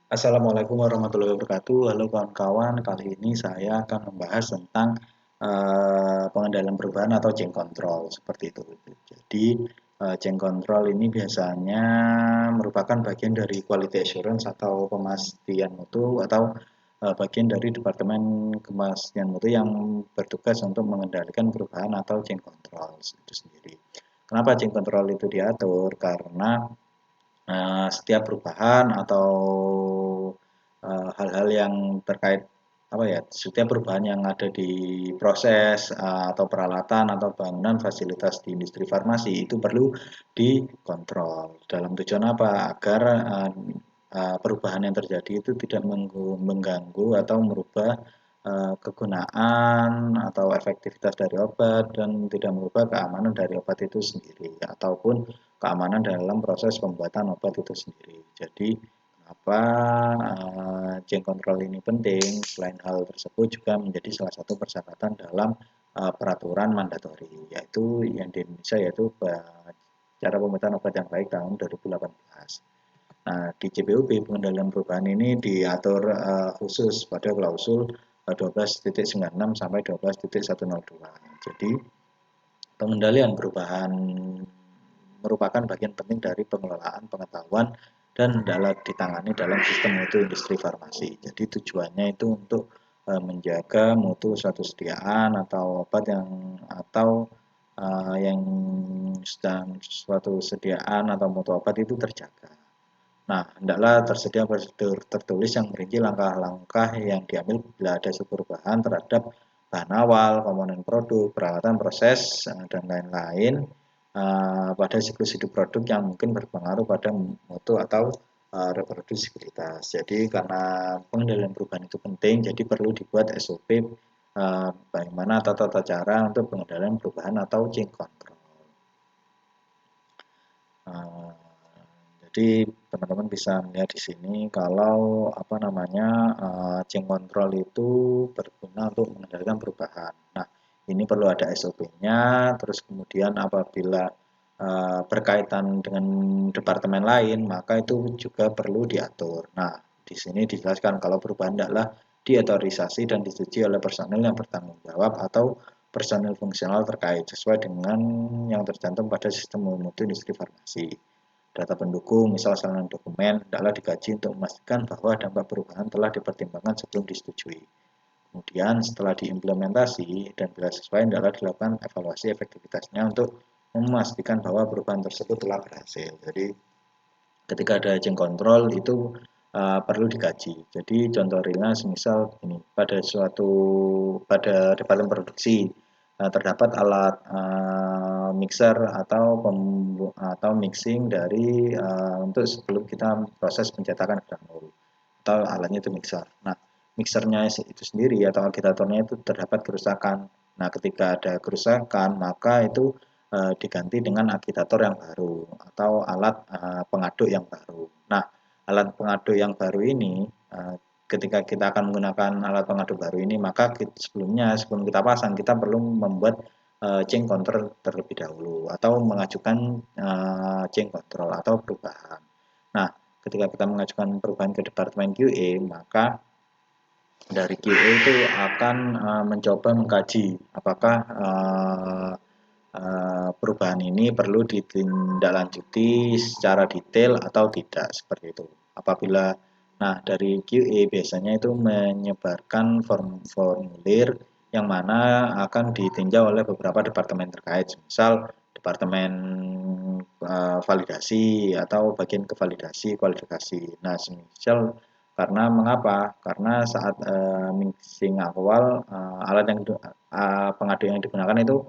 Assalamualaikum warahmatullahi wabarakatuh. Halo kawan-kawan, kali ini saya akan membahas tentang pengendalian perubahan atau change control seperti itu. Jadi change control ini biasanya merupakan bagian dari quality assurance atau pemastian mutu atau bagian dari departemen pemastian mutu yang bertugas untuk mengendalikan perubahan atau change control itu sendiri. Kenapa change control itu diatur? Karena setiap perubahan atau hal-hal yang terkait apa ya, setiap perubahan yang ada di proses atau peralatan atau bangunan fasilitas di industri farmasi itu perlu dikontrol. Dalam tujuan apa? Agar perubahan yang terjadi itu tidak mengganggu atau merubah kegunaan atau efektivitas dari obat dan tidak merubah keamanan dari obat itu sendiri ataupun keamanan dalam proses pembuatan obat itu sendiri. Jadi apa change control ini penting? Selain hal tersebut juga menjadi salah satu persyaratan dalam peraturan mandatori, yaitu yang di Indonesia yaitu cara pembuatan obat yang baik tahun 2018. Nah, di CPUB pengendalian perubahan ini diatur khusus pada klausul 12.96 sampai 12.102. Jadi, pengendalian perubahan merupakan bagian penting dari pengelolaan pengetahuan dan dalam ditangani dalam sistem mutu industri farmasi. Jadi tujuannya itu untuk menjaga mutu suatu sediaan atau obat yang sedang suatu sediaan atau mutu obat itu terjaga. Nah, hendaklah tersedia prosedur tertulis yang merinci langkah-langkah yang diambil bila ada perubahan terhadap bahan awal, komponen produk, peralatan proses, dan lain-lain pada siklus hidup produk yang mungkin berpengaruh pada mutu atau reproduksibilitas. Jadi karena pengendalian perubahan itu penting, jadi perlu dibuat SOP bagaimana tata cara untuk pengendalian perubahan atau change control. Uh, jadi teman-teman bisa melihat di sini kalau apa namanya change control itu berguna untuk mengendalikan perubahan. Nah, ini perlu ada SOP-nya, terus kemudian apabila berkaitan dengan departemen lain, maka itu juga perlu diatur. Nah, di sini dijelaskan kalau perubahan adalah diautorisasi dan disetujui oleh personil yang bertanggung jawab atau personil fungsional terkait sesuai dengan yang tercantum pada sistem mutu industri farmasi. Data pendukung, misal salinan dokumen, hendaklah dikaji untuk memastikan bahwa dampak perubahan telah dipertimbangkan sebelum disetujui. Kemudian setelah diimplementasi dan bila sesuai, hendaklah dilakukan evaluasi efektivitasnya untuk memastikan bahwa perubahan tersebut telah berhasil. Jadi ketika ada change control itu perlu dikaji. Jadi contoh realnya semisal ini pada departemen produksi terdapat alat mixer atau mixing dari untuk sebelum kita proses pencetakan granul atau alatnya itu mixer. Nah, mixernya itu sendiri atau agitatornya itu terdapat kerusakan. Nah, ketika ada kerusakan maka itu diganti dengan agitator yang baru atau alat pengaduk yang baru. Nah, alat pengaduk yang baru ini ketika kita akan menggunakan alat pengaduk baru ini maka sebelum kita pasang kita perlu membuat change control terlebih dahulu atau mengajukan change control atau perubahan. Nah, ketika kita mengajukan perubahan ke departemen QA maka dari QA itu akan mencoba mengkaji apakah perubahan ini perlu ditindaklanjuti secara detail atau tidak seperti itu. Apabila dari QA biasanya itu menyebarkan formulir yang mana akan ditinjau oleh beberapa departemen terkait, misal departemen validasi atau bagian kevalidasi kualifikasi. Nah, misal karena mengapa? Karena saat mixing awal alat yang pengaduk yang digunakan itu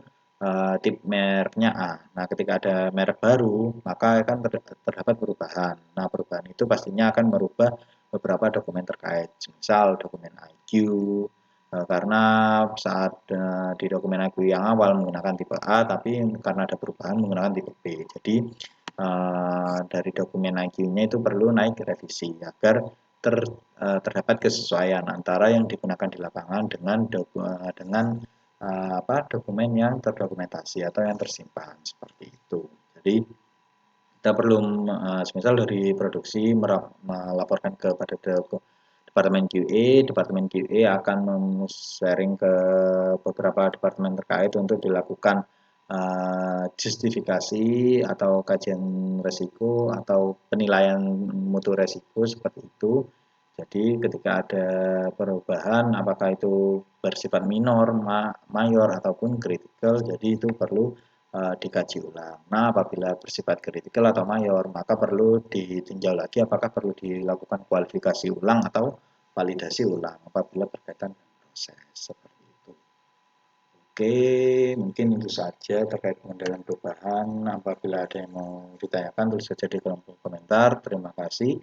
tip mereknya A. Nah, ketika ada merek baru, maka akan terdapat perubahan. Nah, perubahan itu pastinya akan merubah beberapa dokumen terkait, misal dokumen IQ, karena saat di dokumen IQ yang awal menggunakan tipe A, tapi karena ada perubahan menggunakan tipe B. Jadi dari dokumen IQ-nya itu perlu naik revisi agar terdapat kesesuaian antara yang digunakan di lapangan dengan dokumen yang terdokumentasi atau yang tersimpan seperti itu. Jadi kita perlu semisal dari produksi melaporkan kepada departemen QA, departemen QA akan sharing ke beberapa departemen terkait untuk dilakukan justifikasi atau kajian resiko atau penilaian mutu resiko seperti itu. Jadi ketika ada perubahan apakah itu bersifat minor, mayor ataupun kritikal, jadi itu perlu dikaji ulang. Nah, apabila bersifat kritikal atau mayor, maka perlu ditinjau lagi apakah perlu dilakukan kualifikasi ulang atau validasi ulang apabila berkaitan dengan proses seperti itu. Oke, mungkin itu saja terkait pengendalian perubahan. Apabila ada yang mau ditanyakan, tulis saja di kolom komentar. Terima kasih.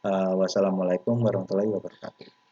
Wassalamualaikum warahmatullahi wabarakatuh.